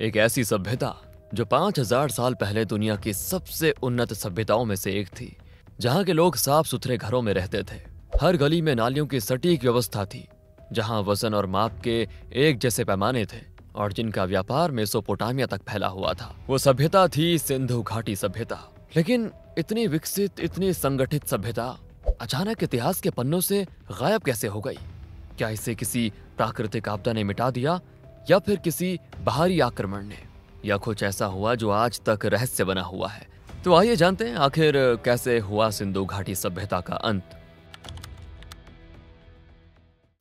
एक ऐसी सभ्यता जो 5000 साल पहले दुनिया की सबसे उन्नत सभ्यताओं में से एक थी, जहां के लोग साफ सुथरे घरों में रहते थे। हर गली में नालियों की सटीक व्यवस्था थी, जहां वजन और माप के एक जैसे पैमाने थे और जिनका व्यापार मेसोपोटामिया तक फैला हुआ था। वो सभ्यता थी सिंधु घाटी सभ्यता। लेकिन इतनी विकसित, इतनी संगठित सभ्यता अचानक इतिहास के पन्नों से गायब कैसे हो गई? क्या इसे किसी प्राकृतिक आपदा ने मिटा दिया, या फिर किसी बाहरी आक्रमण ने, या कुछ ऐसा हुआ जो आज तक रहस्य बना हुआ है? तो आइए जानते हैं आखिर कैसे हुआ सिंधु घाटी सभ्यता का अंत।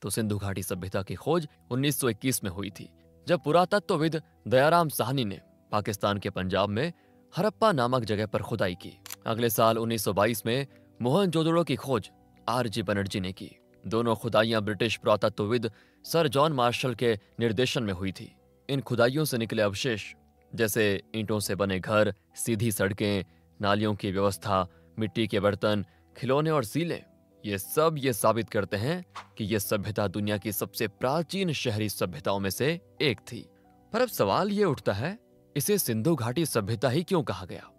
तो सिंधु घाटी सभ्यता की खोज 1921 में हुई थी, जब पुरातत्वविद दयाराम साहनी ने पाकिस्तान के पंजाब में हड़प्पा नामक जगह पर खुदाई की। अगले साल 1922 में मोहनजोदड़ो की खोज आर.जी. बनर्जी ने की। दोनों खुदाइयां ब्रिटिश पुरातत्वविद सर जॉन मार्शल के निर्देशन में हुई थी। इन खुदाइयों से निकले अवशेष, जैसे ईंटों से बने घर, सीधी सड़कें, नालियों की व्यवस्था, मिट्टी के बर्तन, खिलौने और सीलें, ये सब ये साबित करते हैं कि यह सभ्यता दुनिया की सबसे प्राचीन शहरी सभ्यताओं में से एक थी। पर अब सवाल ये उठता है, इसे सिंधु घाटी सभ्यता ही क्यों कहा गया?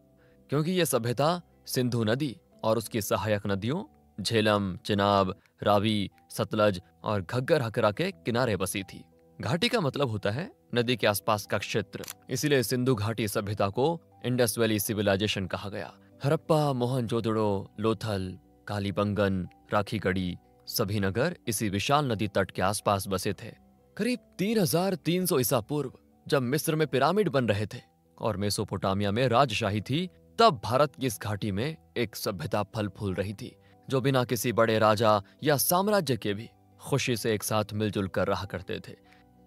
क्योंकि यह सभ्यता सिंधु नदी और उसकी सहायक नदियों झेलम, चिनाब, रावी, सतलज और घग्गर हकरा के किनारे बसी थी। घाटी का मतलब होता है नदी के आसपास का क्षेत्र। इसीलिए सिंधु घाटी सभ्यता को इंडस वैली सिविलाइजेशन कहा गया। हड़प्पा, मोहनजोदड़ो, लोथल, कालीबंगन, राखीगढ़ी, सभी नगर इसी विशाल नदी तट के आसपास बसे थे। करीब 3300 ईसा पूर्व, जब मिस्र में पिरामिड बन रहे थे और मेसोपोटामिया में राजशाही थी, तब भारत की इस घाटी में एक सभ्यता फल फूल रही थी, जो बिना किसी बड़े राजा या साम्राज्य के भी खुशी से एक साथ मिलजुल कर रहा करते थे।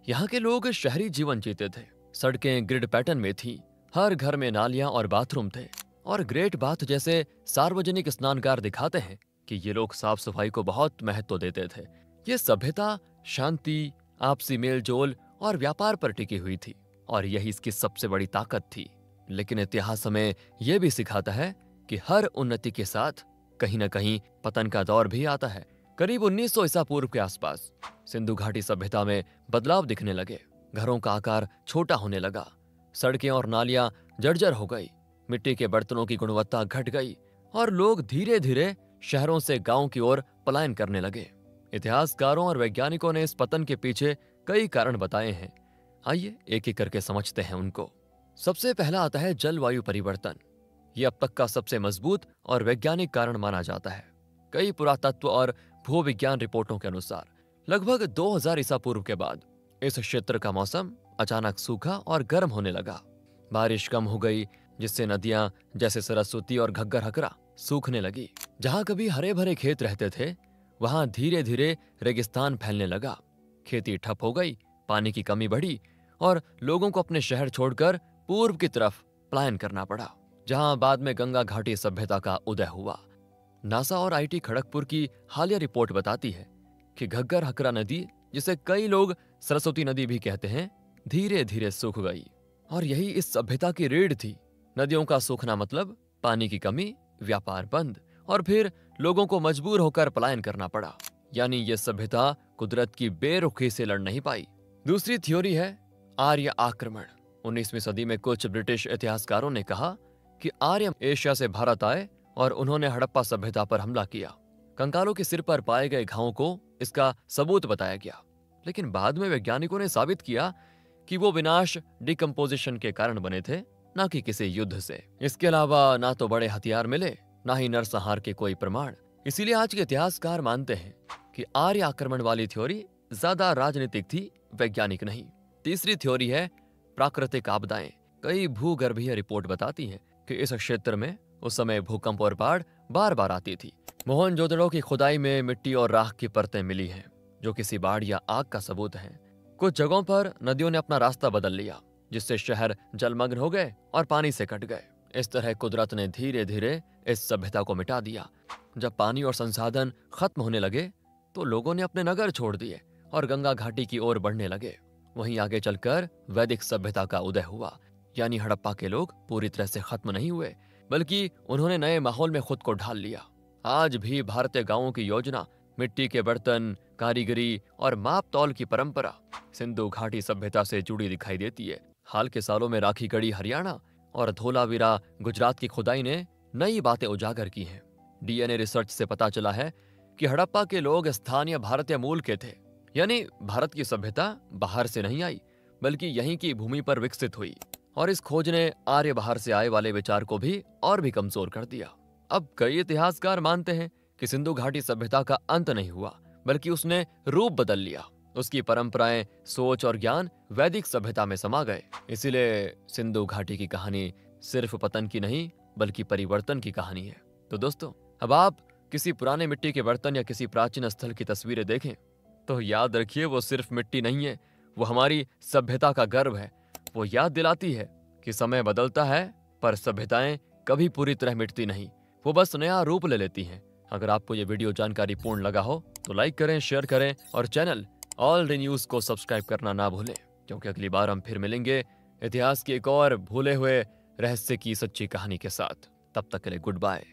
यहाँ के लोग शहरी जीवन जीते थे। सड़कें ग्रिड पैटर्न में थीं, हर घर में नालियां और बाथरूम थे, और ग्रेट बाथ जैसे सार्वजनिक स्नानगार दिखाते हैं कि ये लोग साफ सफाई को बहुत महत्व देते थे। ये सभ्यता शांति, आपसी मेल जोल और व्यापार पर टिकी हुई थी, और यही इसकी सबसे बड़ी ताकत थी। लेकिन इतिहास हमें यह भी सिखाता है कि हर उन्नति के साथ कहीं न कहीं पतन का दौर भी आता है। करीब 1900 ईसा पूर्व के आसपास सिंधु घाटी सभ्यता में बदलाव दिखने लगे। घरों का आकार छोटा होने लगा, सड़कें और नालियां जर्जर हो गई, मिट्टी के बर्तनों की गुणवत्ता घट गई, और लोग धीरे धीरे शहरों से गांव की ओर पलायन करने लगे। इतिहासकारों और वैज्ञानिकों ने इस पतन के पीछे कई कारण बताए हैं। आइए एक एक करके समझते हैं उनको। सबसे पहला आता है जलवायु परिवर्तन। यह अब तक का सबसे मजबूत और वैज्ञानिक कारण माना जाता है। कई पुरातत्व और भूविज्ञान रिपोर्टों के अनुसार लगभग 2000 ईसा पूर्व के बाद इस क्षेत्र का मौसम अचानक सूखा और गर्म होने लगा। बारिश कम हो गई, जिससे नदियां जैसे सरस्वती और घग्गर हकरा सूखने लगी। जहां कभी हरे भरे खेत रहते थे, वहां धीरे धीरे रेगिस्तान फैलने लगा। खेती ठप हो गई, पानी की कमी बढ़ी, और लोगों को अपने शहर छोड़कर पूर्व की तरफ पलायन करना पड़ा, जहां बाद में गंगा घाटी सभ्यता का उदय हुआ। नासा और आईटी खड़गपुर की हालिया रिपोर्ट बताती है कि घग्गर हकरा नदी, जिसे कई लोग सरस्वती नदी भी कहते हैं, धीरे धीरे सूख गई। और यही इस सभ्यता की रीढ़ थी। नदियों का सूखना मतलब पानी की कमी, व्यापार बंद, और फिर लोगों को मजबूर होकर पलायन करना पड़ा। यानी यह सभ्यता कुदरत की बेरुखी से लड़ नहीं पाई। दूसरी थ्योरी है आर्य आक्रमण। 19वीं सदी में कुछ ब्रिटिश इतिहासकारों ने कहा कि आर्य एशिया से भारत आए और उन्होंने हड़प्पा सभ्यता पर हमला किया। कंकालों के सिर पर पाए गए घावों को इसका सबूत बताया गया। लेकिन बाद में वैज्ञानिकों ने साबित किया कि वो विनाश डिकम्पोजिशन के कारण बने थे, न कि किसी युद्ध से। इसके अलावा ना तो बड़े हथियार मिले, ना ही नरसंहार के कोई प्रमाण। इसीलिए आज के इतिहासकार मानते हैं कि आर्य आक्रमण वाली थ्योरी ज्यादा राजनीतिक थी, वैज्ञानिक नहीं। तीसरी थ्योरी है प्राकृतिक आपदाएं। कई भूगर्भीय रिपोर्ट बताती हैं कि इस क्षेत्र में उस समय भूकंप और बाढ़ बार बार आती थी। मोहनजोदड़ो की खुदाई में मिट्टी और राख की परतें मिली हैं, जो किसी बाढ़ या आग का सबूत है। कुछ जगहों पर नदियों ने अपना रास्ता बदल लिया, जिससे शहर जलमग्न हो गए और पानी से कट गए। इस तरह कुदरत ने धीरे धीरे इस सभ्यता को मिटा दिया। जब पानी और संसाधन खत्म होने लगे, तो लोगों ने अपने नगर छोड़ दिए और गंगा घाटी की ओर बढ़ने लगे। वहीं आगे चलकर वैदिक सभ्यता का उदय हुआ। यानी हड़प्पा के लोग पूरी तरह से खत्म नहीं हुए, बल्कि उन्होंने नए माहौल में खुद को ढाल लिया। आज भी भारतीय गांवों की योजना, मिट्टी के बर्तन, कारीगरी और माप तौल की परंपरा सिंधु घाटी सभ्यता से जुड़ी दिखाई देती है। हाल के सालों में राखीगढ़ी हरियाणा और धोलावीरा गुजरात की खुदाई ने नई बातें उजागर की हैं। डीएनए रिसर्च से पता चला है कि हड़प्पा के लोग स्थानीय भारतीय मूल के थे, यानी भारत की सभ्यता बाहर से नहीं आई बल्कि यहीं की भूमि पर विकसित हुई। और इस खोज ने आर्य बाहर से आए वाले विचार को भी और भी कमजोर कर दिया। अब कई इतिहासकार मानते हैं कि सिंधु घाटी सभ्यता का अंत नहीं हुआ बल्कि उसने रूप बदल लिया। उसकी परंपराएं, सोच और ज्ञान वैदिक सभ्यता में समा गए। इसीलिए सिंधु घाटी की कहानी सिर्फ पतन की नहीं बल्कि परिवर्तन की कहानी है। तो दोस्तों, अब आप किसी पुराने मिट्टी के बर्तन या किसी प्राचीन स्थल की तस्वीरें देखें तो याद रखिए, वो सिर्फ मिट्टी नहीं है, वो हमारी सभ्यता का गर्व है। वो याद दिलाती है कि समय बदलता है पर सभ्यताएं कभी पूरी तरह मिटती नहीं, वो बस नया रूप ले लेती हैं। अगर आपको ये वीडियो जानकारी पूर्ण लगा हो तो लाइक करें, शेयर करें और चैनल ऑल द न्यूज को सब्सक्राइब करना ना भूलें, क्योंकि अगली बार हम फिर मिलेंगे इतिहास की एक और भूले हुए रहस्य की सच्ची कहानी के साथ। तब तक के लिए गुड बाय।